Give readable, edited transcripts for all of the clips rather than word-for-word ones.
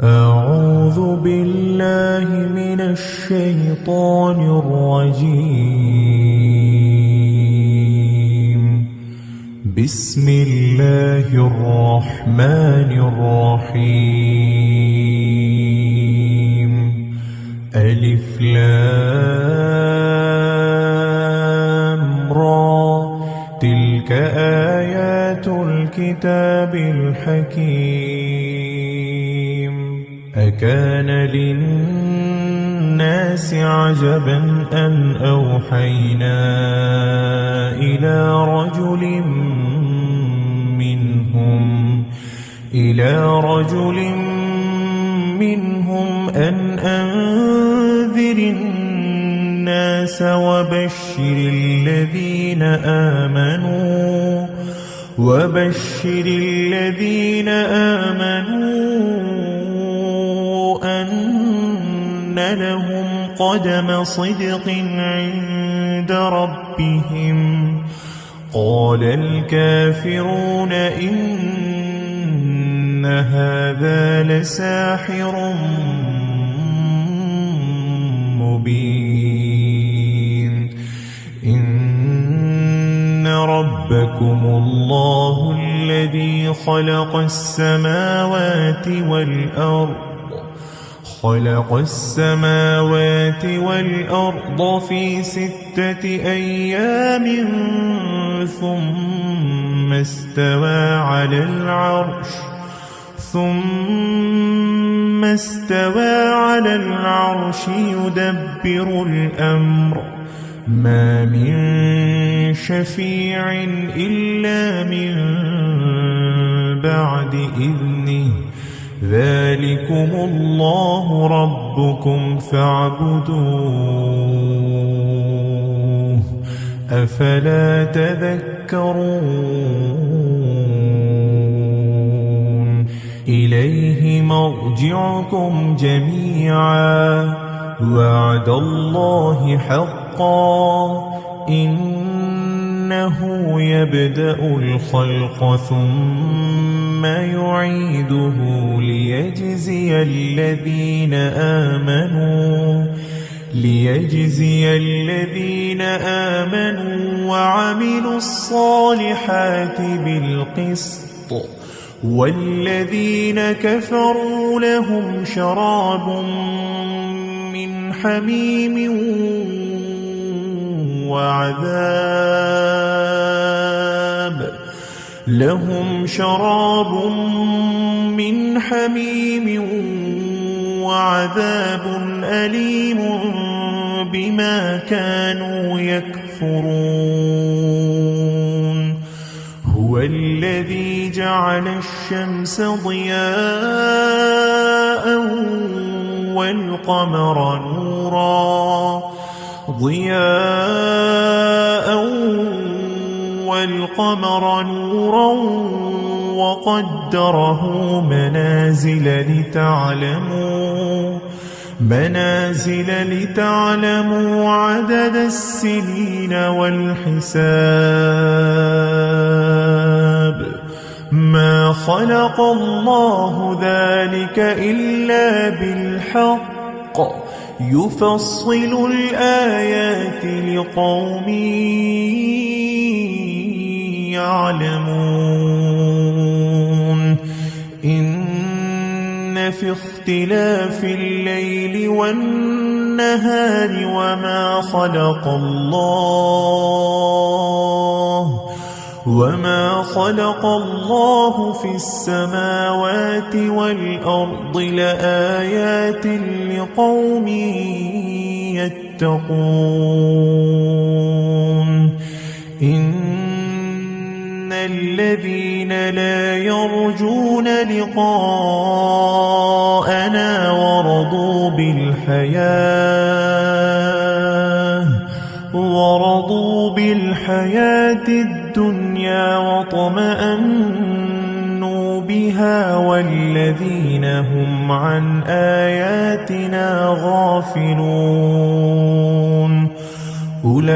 أعوذ بالله من الشيطان الرجيم. بسم الله الرحمن الرحيم. ألف لام را، تلك آيات الكتاب الحكيم. أكان للناس عجبا أن أوحينا إلى رجل منهم أن أنذر الناس وبشر الذين آمنوا أن لهم قدم صدق عند ربهم. قال الكافرون إن هذا لساحر مبين. إن ربكم الله الذي خلق السماوات والأرض في 6 أيام ثم استوى على العرش يدبر الأمر. ما من شفيع إلا من بعد إذنه. ذلكم الله ربكم فاعبدوه، أفلا تذكرون. إليه مرجعكم جميعا، وعد الله حقا. إنه يبدأ الخلق ثم يعيده ليجزي الذين آمنوا وعملوا الصالحات بالقسط. والذين كفروا لهم شراب من حميم وعذاب أليم بما كانوا يكفرون. هو الذي جعل الشمس ضياء والقمر نورا وقدره منازل لتعلموا عدد السنين والحساب. ما خلق الله ذلك إلا بالحق، يفصل الآيات لقوم يعلمون. إن في اختلاف الليل والنهار وما خلق الله في السماوات والأرض لآيات لقوم يتقون. إن الذين لا يرجون لقاءنا ورضوا بالحياة الدنيا واطمأنوا بها، والذين هم عن آياتنا غافلون. أولئك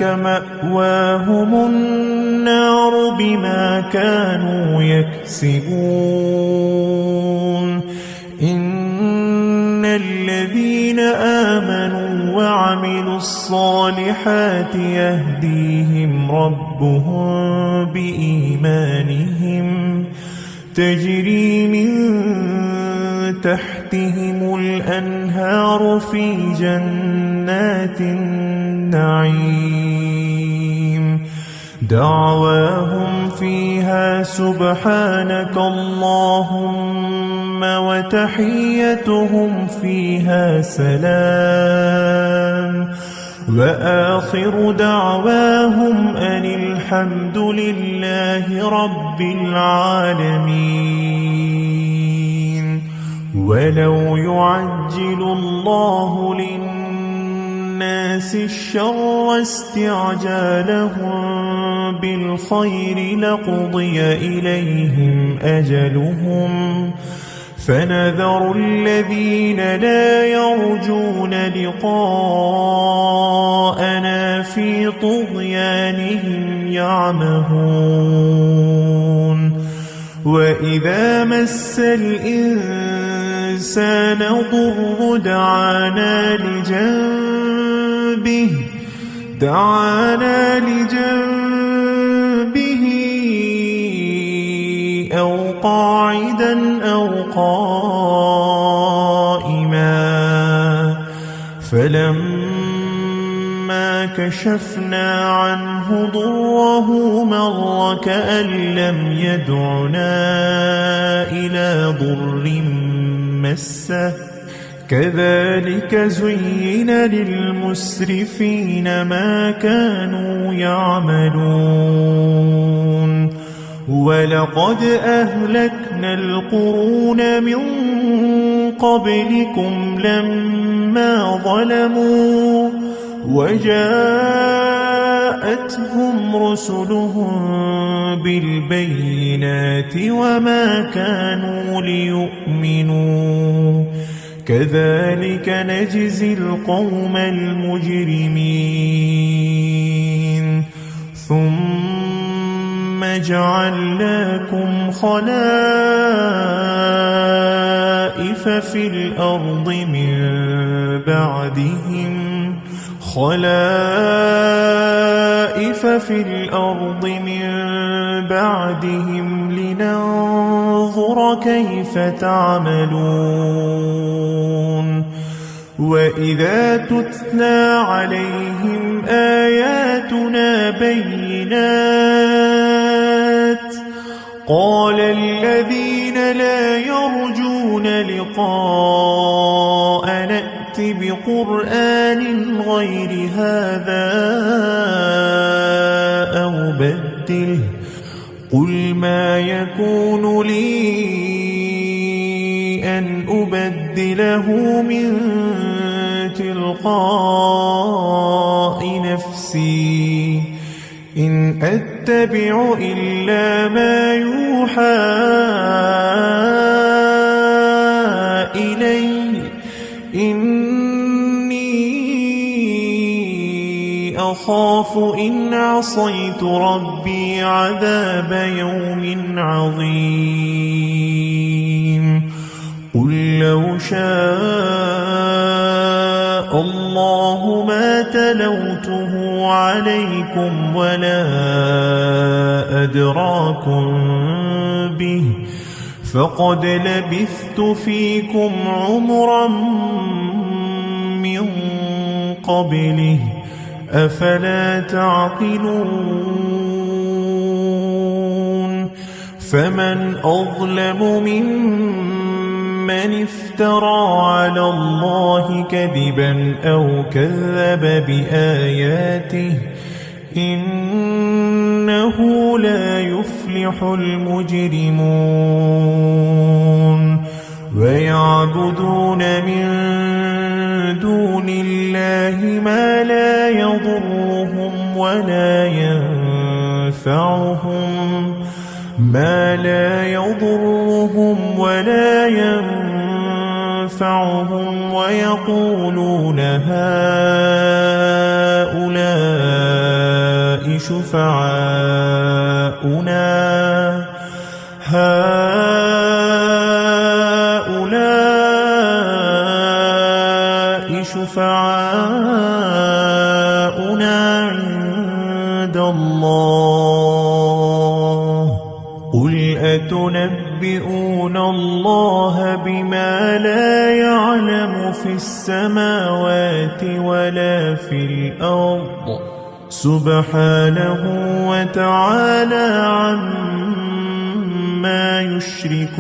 مأواهم النار بما كانوا يكسبون. وعملوا الصالحات يهديهم ربهم بإيمانهم تجري من تحتهم الأنهار في جنات النعيم دعواهم فيها سبحانك اللهم وتحيتهم فيها سلام وآخر دعواهم أن الحمد لله رب العالمين. ولو يعجل الله للناس الشر استعجالهم بالخير لقضي إليهم أجلهم فنذر الذين لا يرجون لقاءنا في طغيانهم يعمهون. وإذا مس الإنسان ضر دعانا لجنبه أو قاعدا أو قائما فلما كشفنا عنه ضره مر كأن لم يدعنا إلى ضر مسه كذلك زين للمسرفين ما كانوا يعملون. ولقد أهلكنا القرون من قبلكم لما ظلموا وجاءتهم رسلهم بالبينات وما كانوا ليؤمنوا كذلك نجزي القوم المجرمين. ثم جعلناكم خلائف في الأرض من بعدهم لننظر كيف تعملون. وإذا تتلى عليهم آياتنا بينات قال الذين لا يرجون لقاءنا ائت بقرآن غير هذا أو بدله قل ما يكون لي أن أبدله من تلقاء نفسي إن أتبع إلا ما يوحى إلي إني أخاف إن عصيت ربي عذاب يوم عظيم. قل لو شاء الله ما تلوته عليكم ولا أدراكم به فقد لبثت فيكم عمرا من قبله أفلا تعقلون. فمن أظلم ممن افترى على الله كذبا أو كذب بآياته إنه لا يفلح المجرمون. ويعبدون من دون الله ما لا يضرهم ولا ينفعهم ويقولون هؤلاء شفعاؤنا ينبئون الله بما لا يعلم في السماوات ولا في الأرض سبحانه وتعالى عما يشركون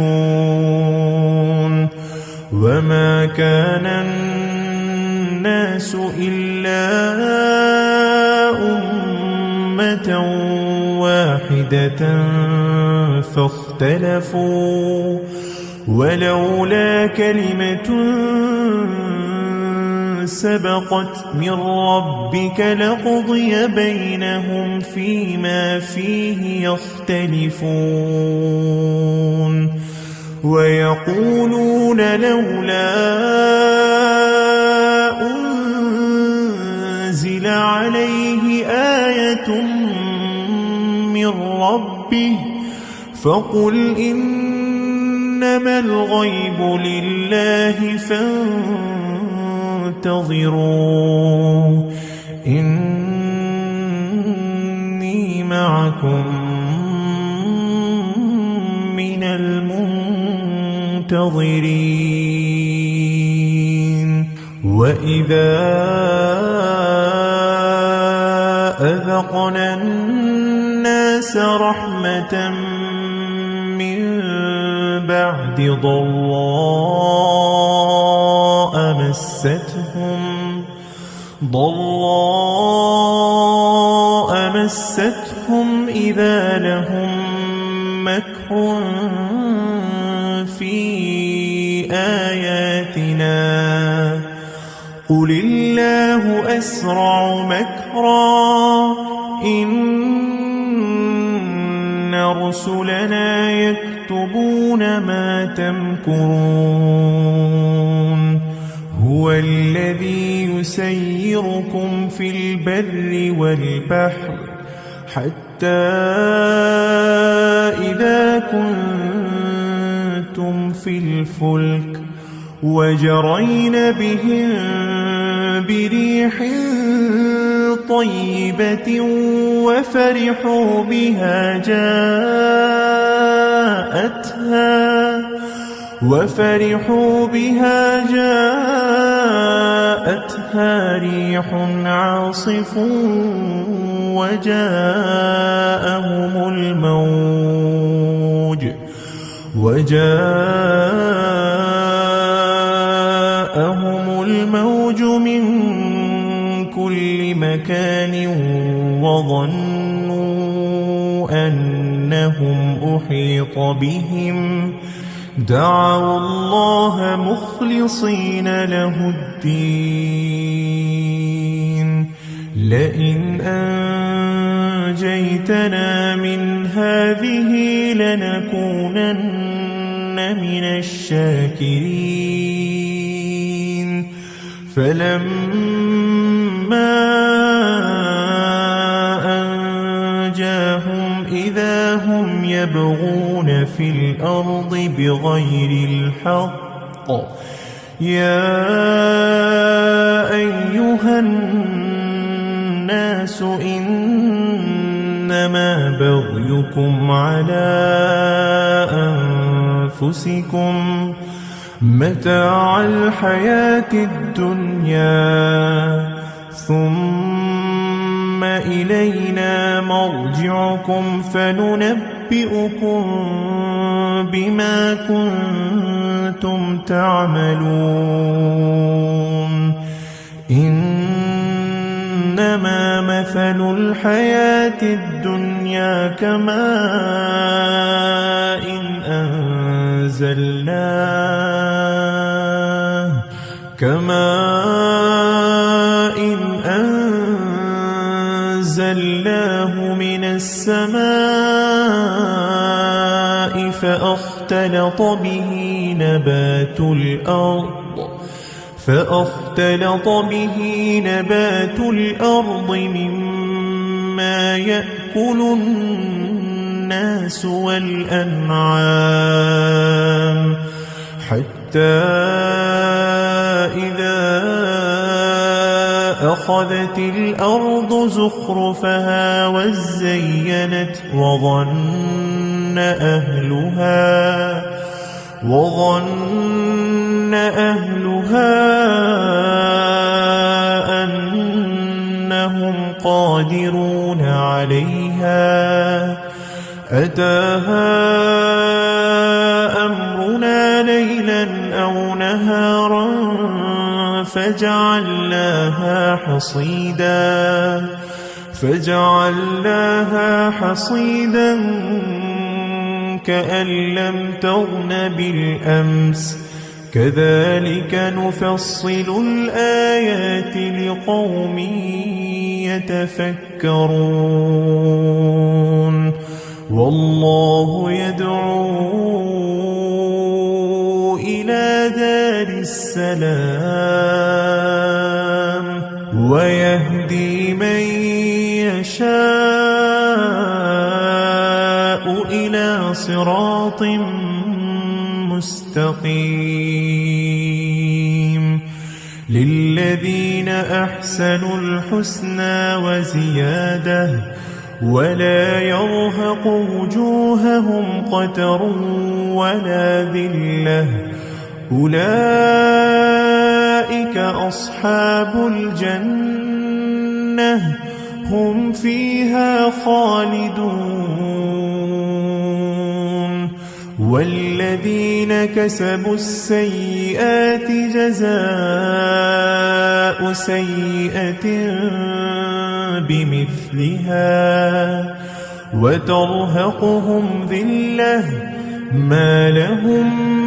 وما كان الناس إلا أمة واحدة فاختلفوا ولولا كلمة سبقت من ربك لقضي بينهم فيما فيه يختلفون ويقولون لولا أنزل عليه آية من ربه فقل إنما الغيب لله فانتظروا إني معكم من المنتظرين وإذا أذقنا الناس رحمة من بعد ضراء مستهم إذا لهم مكر في آياتنا قل الله أسرع مكرا إن رسلنا يكتبون ما تمكرون هو الذي يسيركم في البر والبحر حتى إذا كنتم في الفلك وجرين بهم بريح طيبة وفرحوا بها جاءتها ريح عاصف وجاءهم الموج من كل مكان وظنوا أنهم أحيط بهم دعوا الله مخلصين له الدين لئن أنجيتنا من هذه لنكونن من الشاكرين فلما أنجاهم إذا هم يبغون في الأرض بغير الحق يا أيها الناس إنما بغيكم على أنفسكم متاع الحياة الدنيا ثم إلينا مرجعكم فننبئكم بما كنتم تعملون إنما مثل الحياة الدنيا كماء أنزلناه من السماء فاختلط به نبات الأرض مما يأكل الناس والأنعام حتى إذا أخذت الأرض زخرفها وزينت وظن أهلها أنهم قادرون عليها أتاها أمرنا ليلا أو نهارا فجعلناها حصيدا كأن لم تغن بالأمس كذلك نفصل الآيات لقوم يتفكرون والله يدعو إلى دار السلام ويهدي من يشاء إلى صراط مستقيم للذين أحسنوا الحسنى وزيادة ولا يرهق وجوههم قتر ولا ذلة أولئك أصحاب الجنة هم فيها خالدون والذين كسبوا السيئات جزاء سيئة بمثلها وترهقهم ذلة ما لهم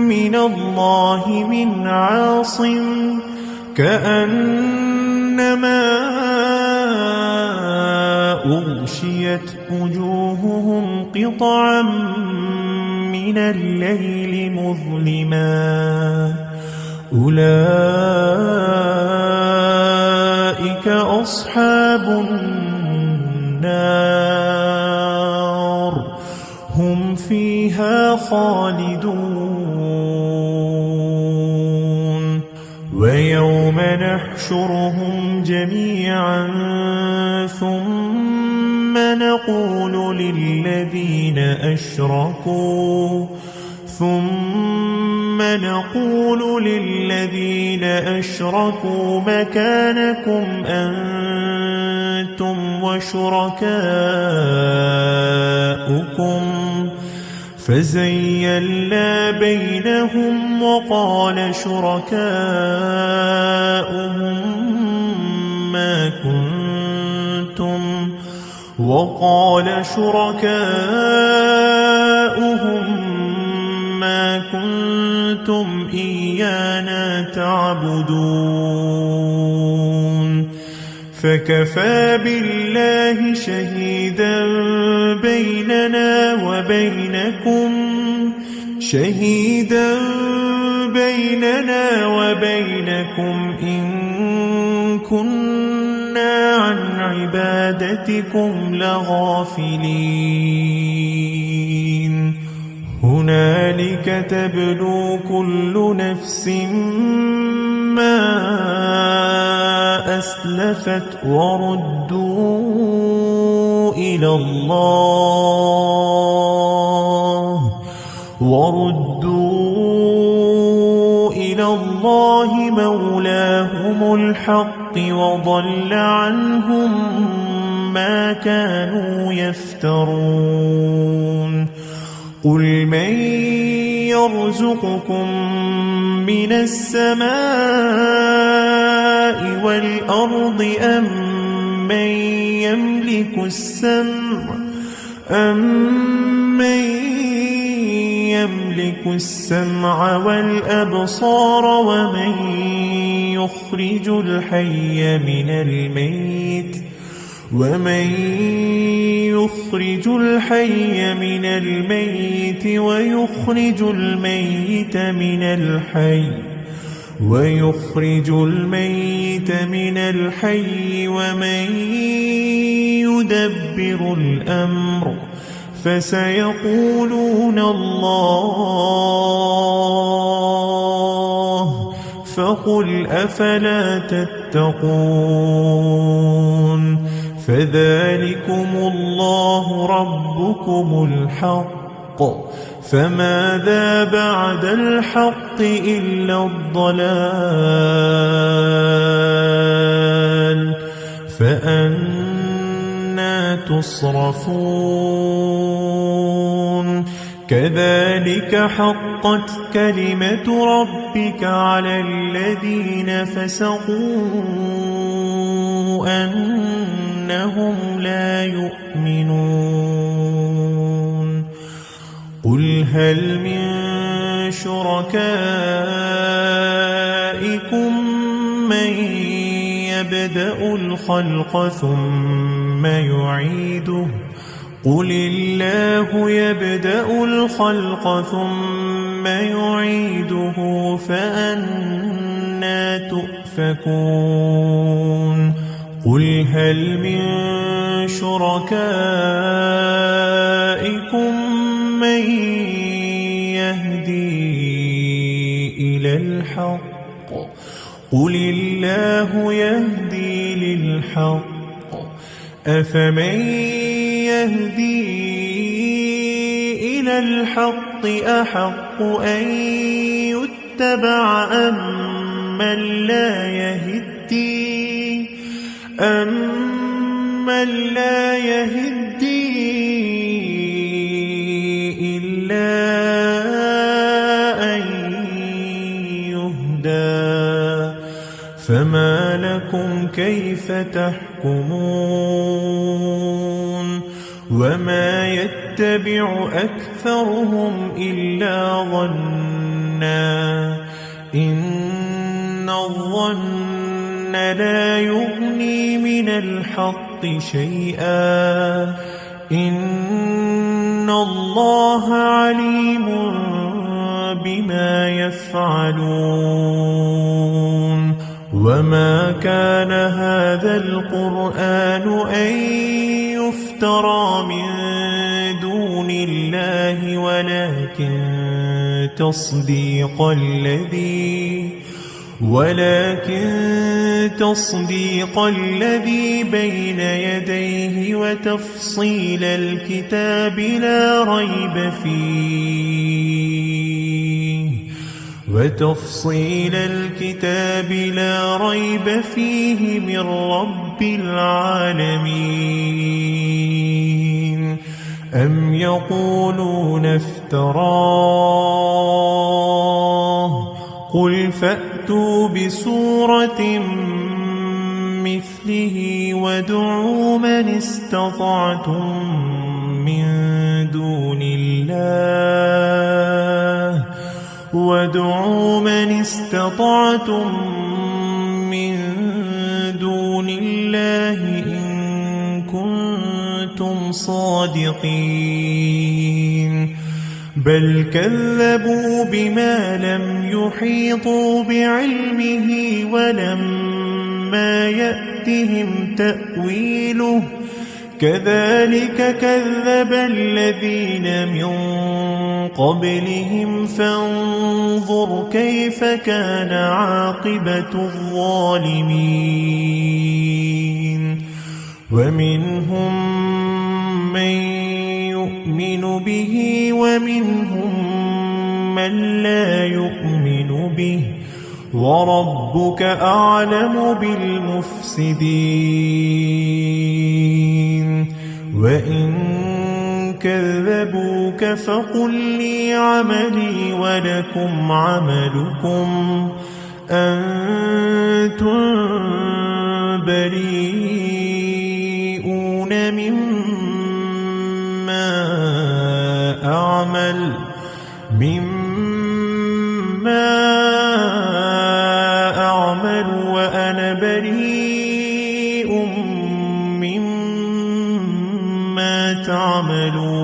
من الله من عاصم كأنما أغشيت وجوههم قطعا من الليل مظلما أولئك أصحاب النار هم فيها خالدون ويوم نحشرهم جميعا ثم نقول للذين أشركوا مكانكم أنتم وشركاؤكم فزيّلنا بينهم وقال شركاؤهم ما كنتم إيانا تعبدون فكفى بالله شهيدا بيننا وبينكم إن كنا عن عبادتكم لغافلين هنالك تبلو كل نفس ما أسلفت وردوا إلى الله مولاهم الحق وضل عنهم ما كانوا يفترون قل من يرزقكم من السماء والأرض أم من يملك السمع والأبصار ومن يخرج الحي من الميت ويخرج الميت من الحي ومن يدبر الأمر فسيقولون الله فقل أفلا تتقون فذلكم الله ربكم الحق فماذا بعد الحق إلا الضلال فأنى تصرفون كذلك حقت كلمة ربك على الذين فسقوا أنهم لا يؤمنون قل هل من شركائكم من يبدأ الخلق ثم يعيده قل الله يبدأ الخلق ثم يعيده فأنى تؤفكون قل هل من شركائكم من يهدي إلى الحق قل الله يهدي للحق أفمن يهدي إلى الحق أحق أن يتبع أمن لا يهدي إلا أن يهدى فما لكم كيف تحكمون وما يتبع أكثرهم إلا ظنا إن الظن لا يغني من الحق شيئا إن الله عليم بما يفعلون وما كان هذا القرآن أن يفترى من دون الله ولكن تصديق الذي بين يديه وتفصيل الكتاب لا ريب فيه من رب العالمين أم يقولون افتراه قل فأتوا بسورة مثله وادعوا من استطعتم من دون الله إن كنتم صادقين بل كذبوا بما لم يحيطوا بعلمه ولما يأتهم تأويله كذلك كذب الذين من قبلهم فانظر كيف كان عاقبة الظالمين ومنهم من يؤمن به ومنهم من لا يؤمن به وربك أعلم بالمفسدين وإن كذبوك فقل لي عملي ولكم عملكم أنتم بريئون مما أعمل وأنا بريء مما تعملون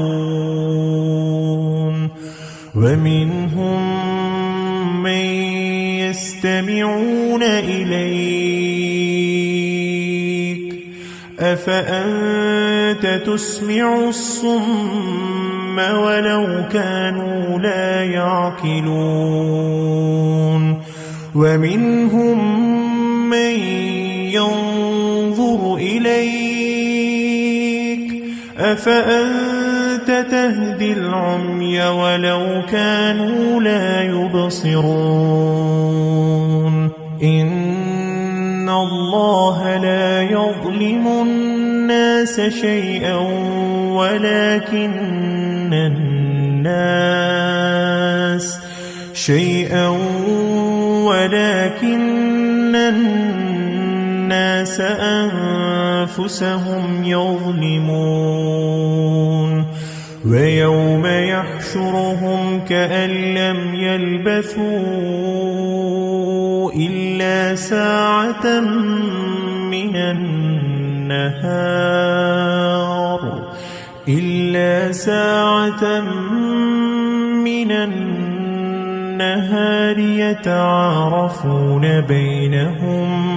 ومنهم من يستمعون إليك أفأنت تسمع الصم ولو كانوا لا يعقلون ومنهم من ينظر إليك أفأنت تهدي العمي ولو كانوا لا يبصرون إن الله لا يظلم الناس شيئا ولكن الناس أنفسهم يظلمون ويوم يحشرهم كأن لم يلبثوا إلا ساعة من النهار يتعارفون بينهم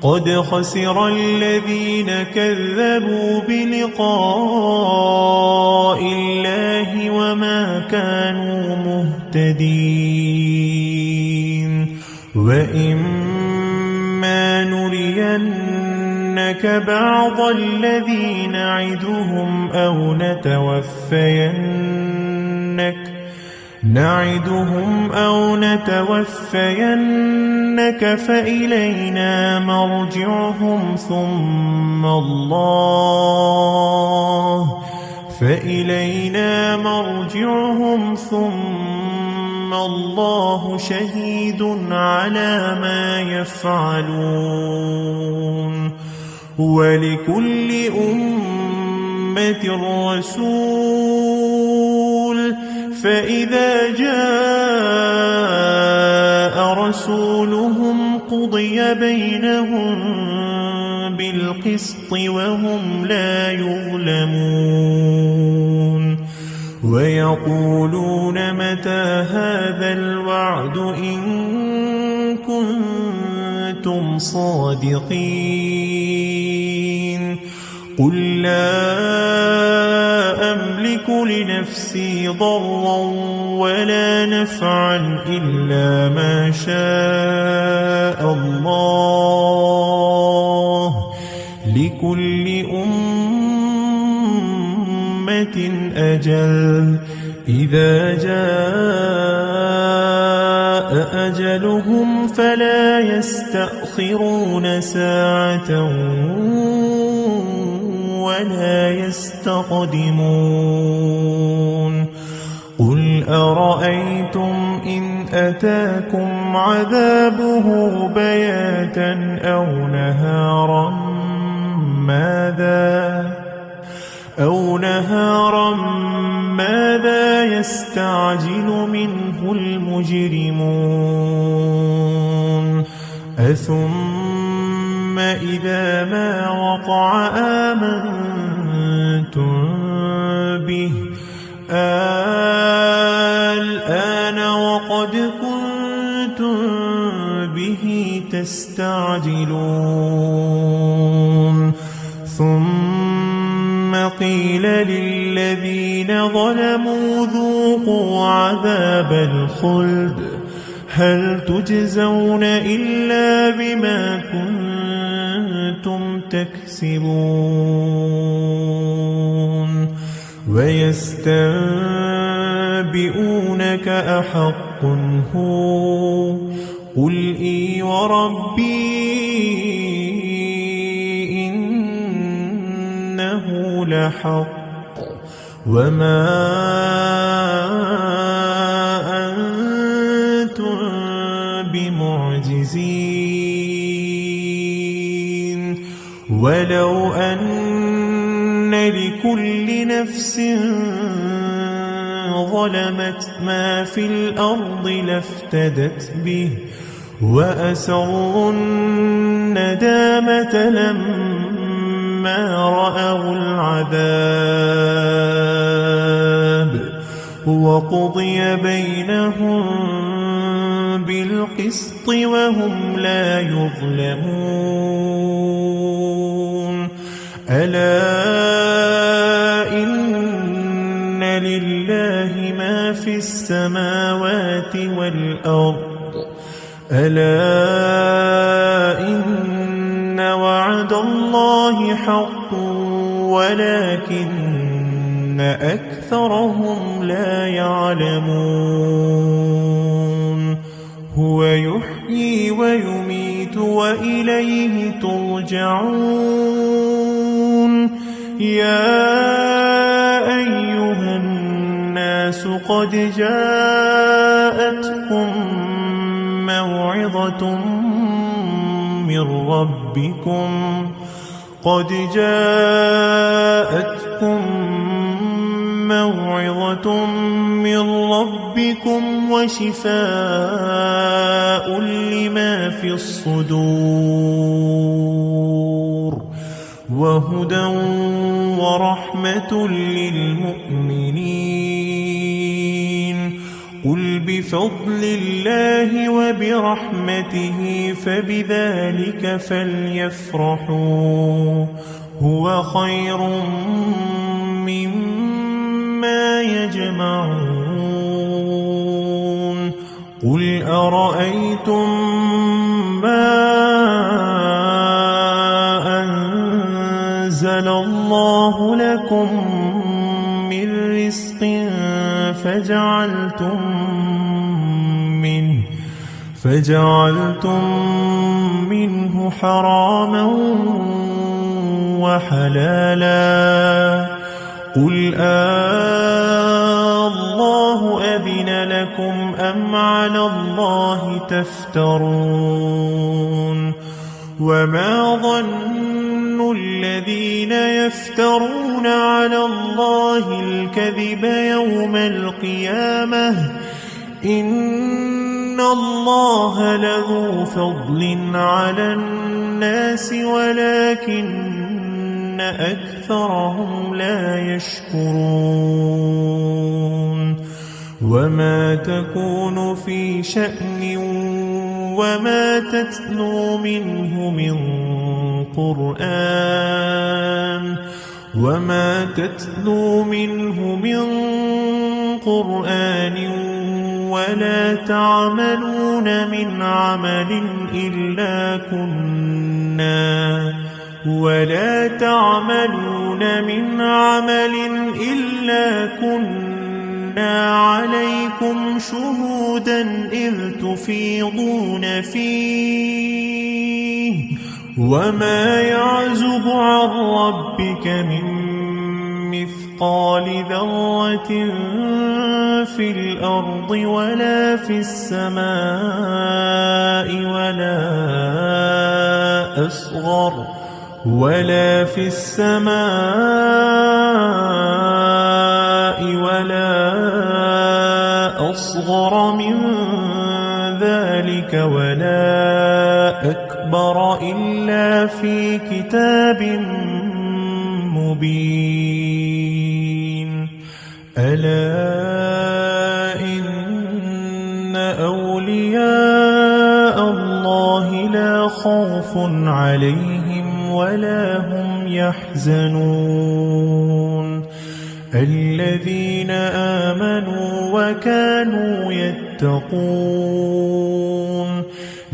قد خسر الذين كذبوا بلقاء الله وما كانوا مهتدين وإما نرينك بعض الذي نعدهم أو نتوفينك فإلينا مرجعهم ثم الله شهيد على ما يفعلون ولكل أمة رسول فإذا جاء رسولهم قضي بينهم بالقسط وهم لا يظلمون ويقولون متى هذا الوعد إن كنتم صادقين قل لا أملك لنفسي ضرا ولا نفعا إلا ما شاء الله لكل أمة أجل إذا جاء أجلهم فلا يستأخرون ساعة ولا يستقدمون قل أرأيتم إن أتاكم عذابه بياتا أو نهارا ماذا يستعجل منه المجرمون أثم إذا ما وقع آمنتم به الآن وقد كنتم به تستعجلون ثم قيل للذين ظلموا ذوقوا عذاب الخلد هل تجزون إلا بما كنتم تكسبون ويستنبئونك أحق هو قل إي وربي إنه لحق وما أنتم بمعجزين ولو أن لكل نفس ظلمت ما في الأرض لافتدت به وأسروا الندامة لما رأوا العذاب وقضي بينهم بالقسط وهم لا يظلمون ألا إن لله ما في السماوات والأرض ألا إن وعد الله حق ولكن أكثرهم لا يعلمون هو يحيي ويميت وإليه ترجعون يا أيها الناس قد جاءتكم موعظة من ربكم وشفاء لما في الصدور وهدى ورحمة للمؤمنين قل بفضل الله وبرحمته فبذلك فليفرحوا هو خير مما يجمعون قل أرأيتم ما أنزل الله لكم من رزق فجعلتم منه حراما وحلالا قل الله أذن لكم أم على الله تفترون وما ظن الذين يفترون على الله الكذب يوم القيامة إن الله لذو فضل على الناس ولكن أكثرهم لا يشكرون وما تكون في شأن وما تتلو منه من قرآن ولا تعملون من عمل إلا كنا عليكم شهودا إذ تفيضون فيه وما يعزب عن ربك من مثقال ذرة في الأرض ولا في السماء ولا أصغر من ذلك ولا أكبر إلا في كتاب مبين ألا إن أولياء الله لا خوف عليهم ولا هم يحزنون الذين آمنوا وكانوا يتقون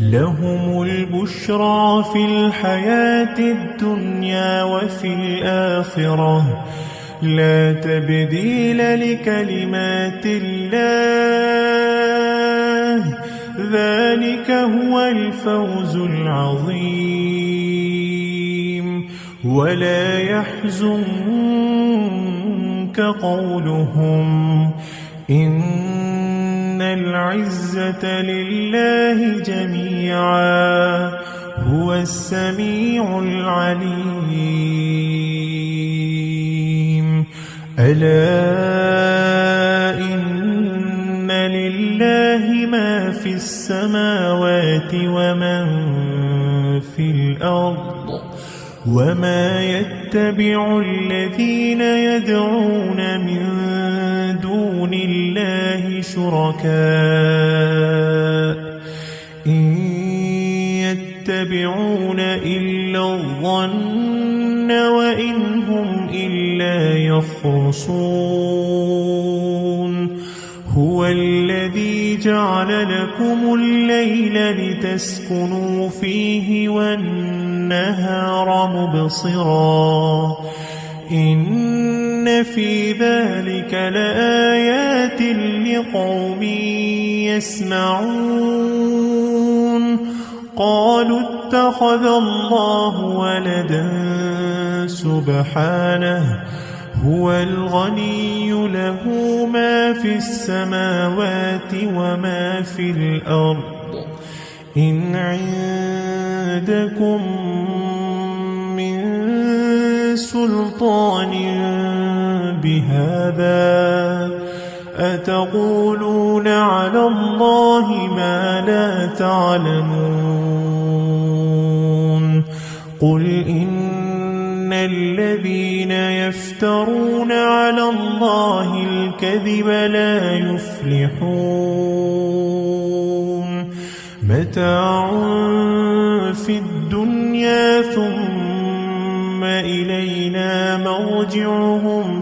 لهم البشرى في الحياة الدنيا وفي الآخرة لا تبديل لكلمات الله ذلك هو الفوز العظيم ولا يحزنك قولهم إن العزة لله جميعا هو السميع العليم ألا إن لله ما في السماوات ومن في الأرض وما يتبع الذين يدعون من دون الله شركاء إن يتبعون إلا الظن وإن هم إلا يخرصون هو الذي جعل لكم الليل لتسكنوا فيه والنهار مبصرا إن في ذلك لآيات لقوم يسمعون قالوا اتخذ الله ولدا سبحانه هو الغني له ما في السماوات وما في الأرض إن عندكم من سلطان بهذا أتقولون على الله ما لا تعلمون قل إن الذين يفترون على الله الكذب لا يفلحون متاع في الدنيا ثم إلينا مرجعهم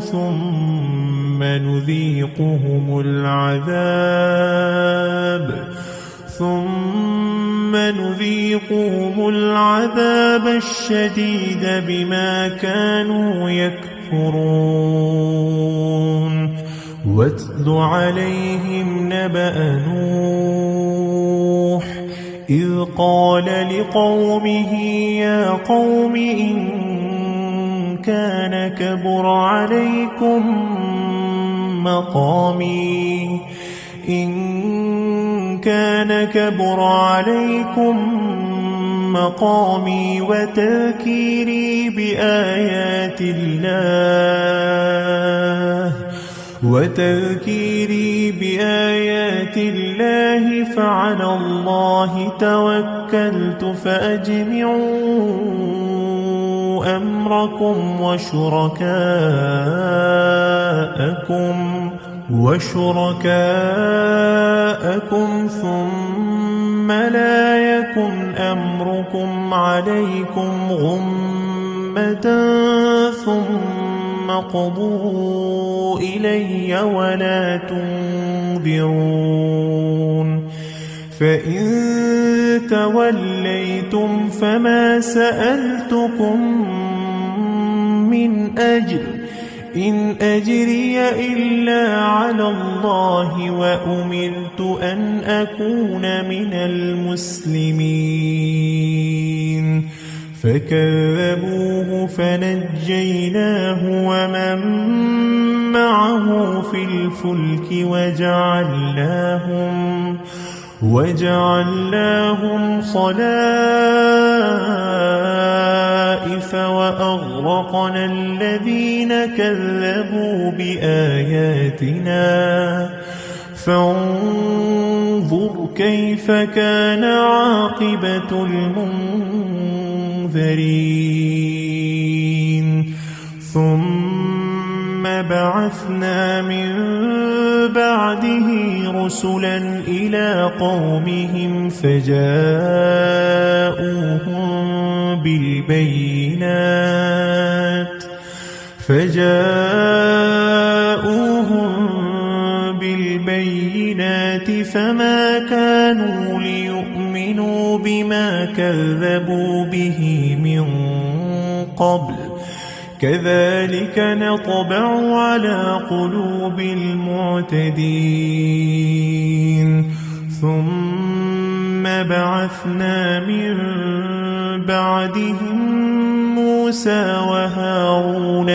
ثم نذيقهم العذاب الشديد بما كانوا يكفرون واتل عليهم نبأ نوح إذ قال لقومه يا قوم إن كان كبر عليكم مقامي وتذكيري بآيات الله فعلى الله توكلت فأجمعوا أمركم وشركاءكم ثم لا يكن أمركم عليكم غمة ثم قضوا إلي ولا تنظرون فإن توليتم فما سألتكم من أجر إن أجري إلا على الله وأمرت أن أكون من المسلمين فكذبوه فنجيناه ومن معه في الفلك وجعلناهم خلائف وأغرقنا الذين كذبوا بآياتنا فانظر كيف كان عاقبة المنذرين ثم بعثنا من بعده رسلا إلى قومهم فجاءوهم بالبينات فما كانوا ليؤمنوا بما كذبوا به من قبل كذلك نطبع على قلوب المعتدين ثم بعثنا من بعدهم موسى وهارون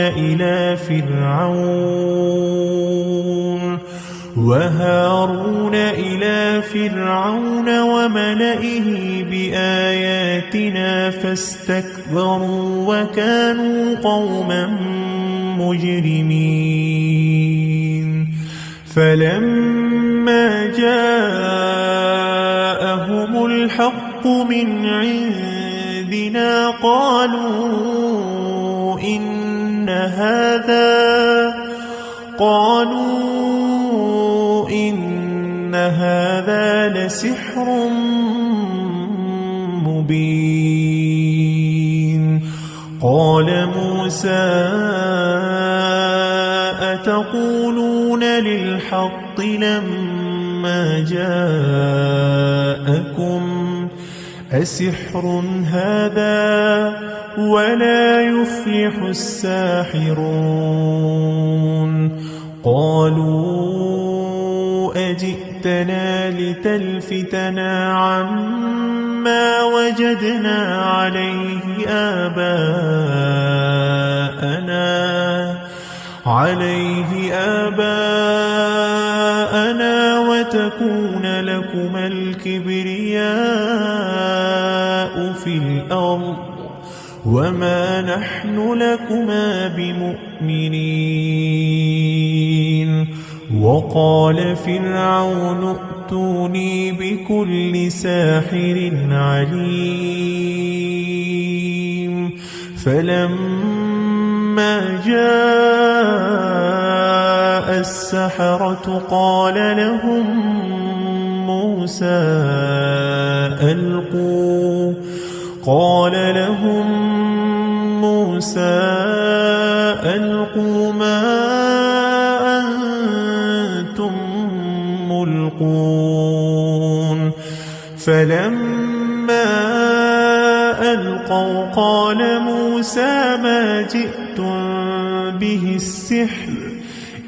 إلى فرعون وملئه بآياتنا فاستكبروا وكانوا قوما مجرمين فلما جاءهم الحق من عندنا قالوا إن هذا لسحر مبين قال موسى أتقولون للحق لما جاءكم أسحر هذا ولا يفلح الساحرون قالوا أجئتنا لتلفتنا عما وجدنا عليه آباءنا وتكون لكما الكبرياء في الأرض وما نحن لكما بمؤمنين وقال فرعون ائتوني بكل ساحر عليم فلما جاء السحرة قال لهم موسى ألقوا ما أنتم ملقون فلما ألقوا قال موسى ما جئتم به السحر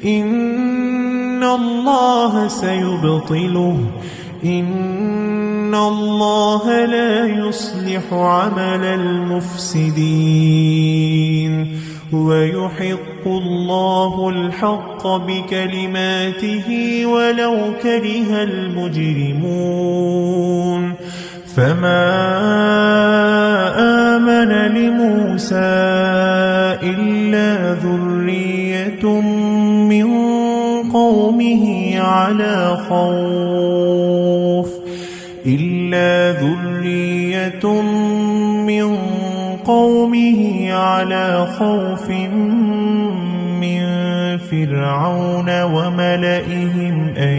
إن الله سيبطله إن الله لا يصلح عمل المفسدين ويحق الله الحق بكلماته ولو كره المجرمون فما آمن لموسى إلا ذرية من قومه على خوف من فرعون وملئهم أن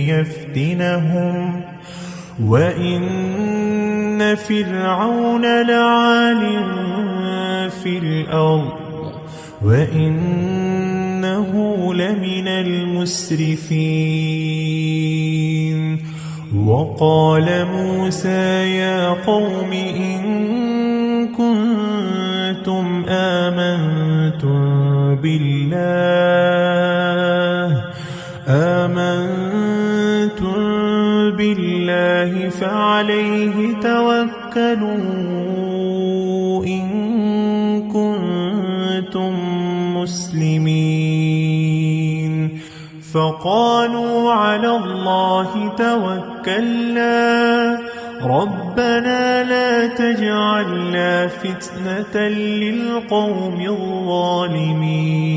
يفتنهم وإن فرعون لعال في الأرض وإنه لمن المسرفين وقال موسى يا قوم إن كنتم آمنتم بالله فعليه توكلوا إن كنتم مسلمين فقالوا على الله توكلنا ربنا لا تجعلنا فتنة للقوم الظالمين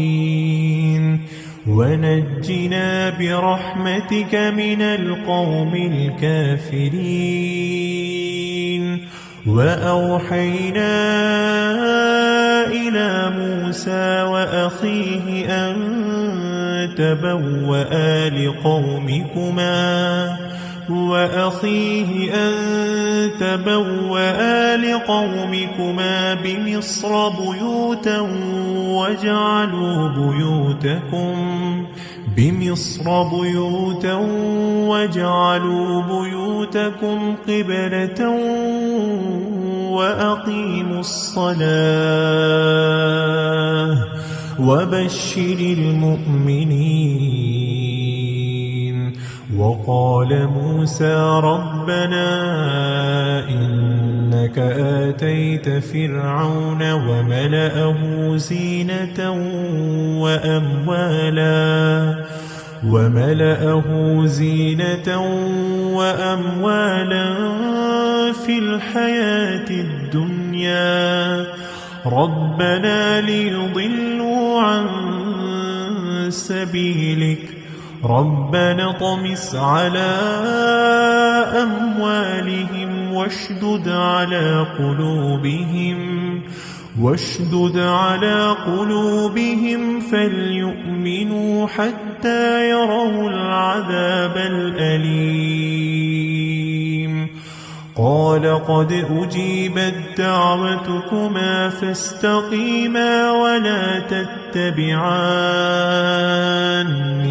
ونجنا برحمتك من القوم الكافرين وأوحينا إلى موسى وأخيه أن تبوأ لقومكما بمصر بيوتا واجعلوا بيوتكم قبلة وأقيموا الصلاة وبشر المؤمنين وقال موسى ربنا إنك آتيت فرعون وملأه زينة وأموالا في الحياة الدنيا ربنا ليضلوا عن سبيلك ربنا طمس على أموالهم واشدد على قلوبهم فليؤمنوا حتى يروا العذاب الأليم قال قد أجيبت دعوتكما فاستقيما ولا تتبعان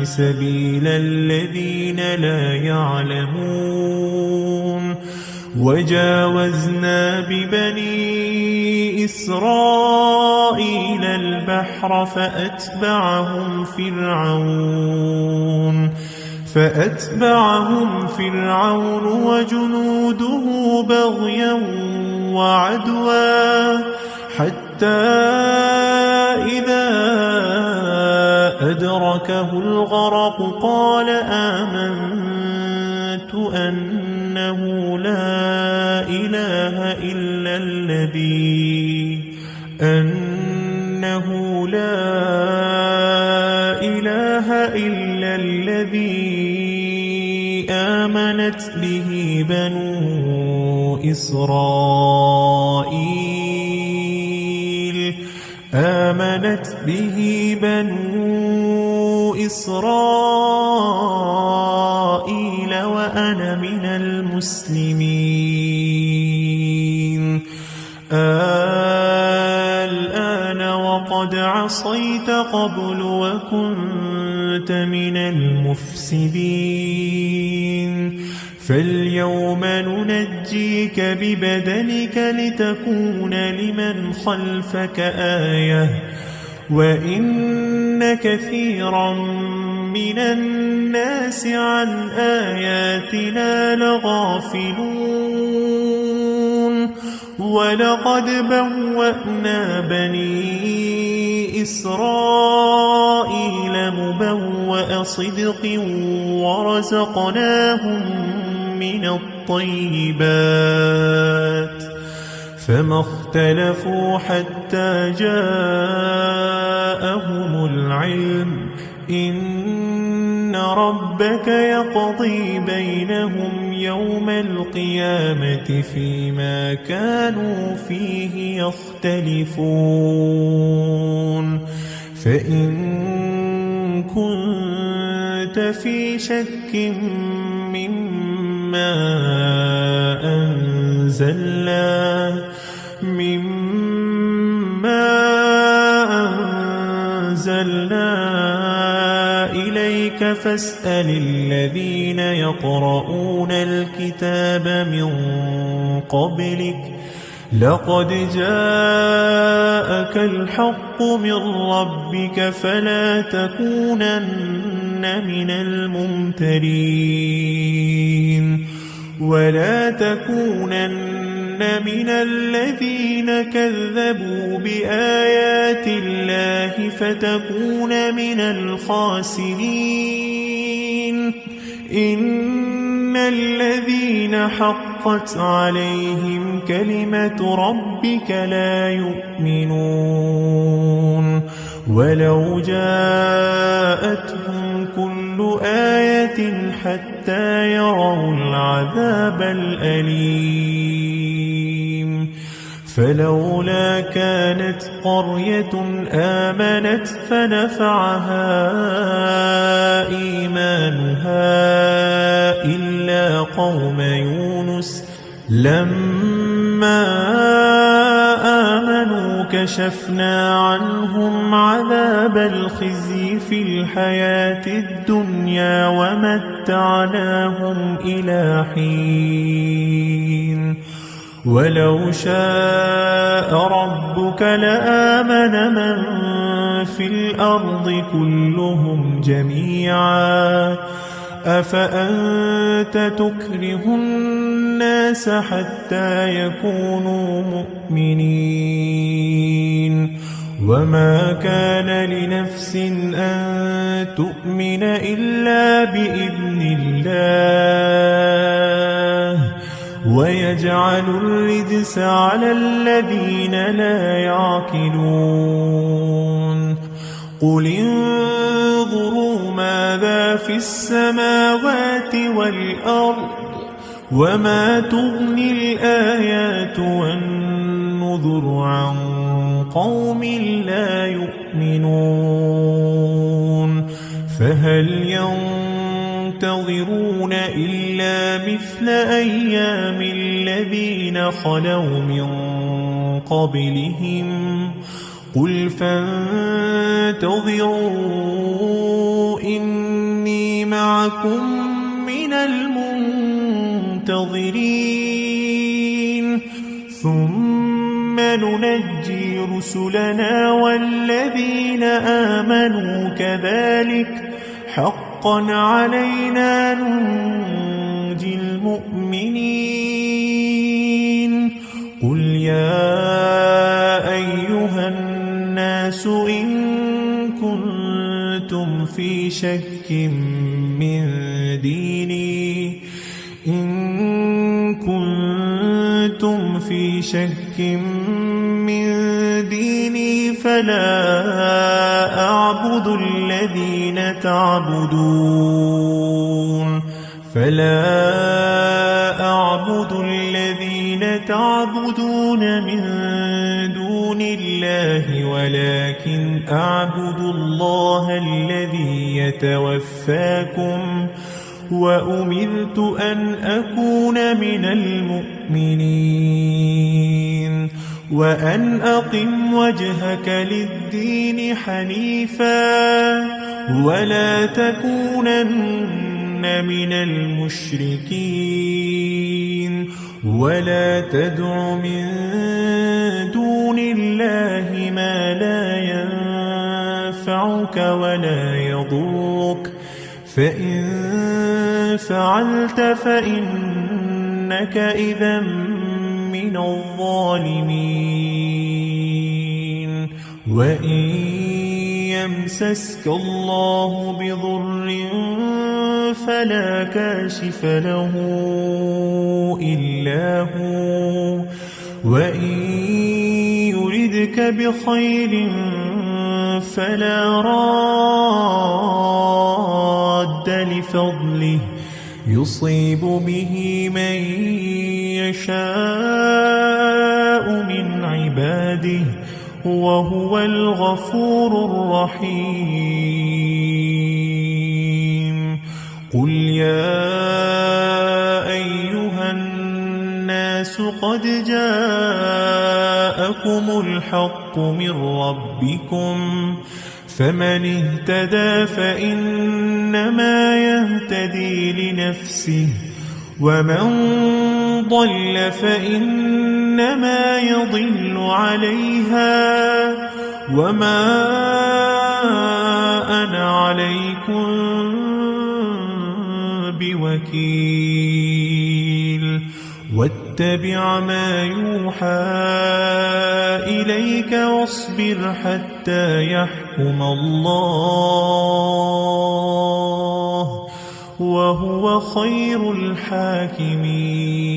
سبيل الذين لا يعلمون وجاوزنا ببني إسرائيل البحر فأتبعهم فرعون وجنوده بغيا وعدوا حتى إذا أدركه الغرق قال آمنت أنه لا إله إلا الذي آمنت به بنو إسرائيل وأنا من المسلمين الآن وقد عصيت قبل وكنت من المفسدين فاليوم ننجيك ببدنك لتكون لمن خلفك آية وإن كثيرا من الناس عن آياتنا لغافلون ولقد بوأنا بني إسرائيل مبوأ صدق ورزقناهم من الطيبات فما اختلفوا حتى جاءهم العلم إن ربك يقضي بينهم يوم القيامة فيما كانوا فيه يختلفون فإن كنت في شك مما أنزلنا إليك فاسأل الذين يقرؤون الكتاب من قبلك لقد جاءك الحق من ربك فلا تكونن من الممترين ولا تكونن من الذين كذبوا بآيات الله فتكون من الخاسرين إن الذين حقت عليهم كلمة ربك لا يؤمنون ولو جاءتهم كل آية حتى يروا العذاب الأليم فلولا كانت قرية آمنت فنفعها إيمانها إلا قوم يونس لما آمنوا كشفنا عنهم عذاب الخزي في الحياة الدنيا ومتعناهم إلى حين ولو شاء ربك لآمن من في الأرض كلهم جميعا أفأنت تكره الناس حتى يكونوا مؤمنين وما كان لنفس أن تؤمن إلا بإذن الله ويجعل الرجس على الذين لا يعقلون قل انظروا ماذا في السماوات والأرض وما تغني الآيات والنذر عن قوم لا يؤمنون فهل ينتظرون إلا مثل أيام الذين خلوا من قبلهم قل فانتظروا إني معكم من المنتظرين ثم ننجي رسلنا والذين آمنوا كذلك حقا علينا ننجي المؤمنين قل يا أيها الناس إن كنتم في شك من ديني فلا أعبد الذين تعبدون من دون الله ولكن أعبد الله الذي يتوفاكم وأمرت أن أكون من المؤمنين وأن أقم وجهك للدين حنيفا ولا تكونن من المشركين ولا تدع من دون الله ما لا ينفعك ولا يضرك فإن فعلت فإنك إذا من الظالمين وإن يمسسك الله بضر فلا كاشف له إلا هو وإن يردك بخير فلا راد لفضله يصيب به من يشاء من عباده وهو الغفور الرحيم قل يا أيها الناس قد جاءكم الحق من ربكم فمن اهتدى فإنما يهتدي لنفسه ومن ضل فإنما يضل عليها وما أنا عليكم بوكيل واتبع ما يوحى إليك واصبر حتى يحكم الله وهو خير الحاكمين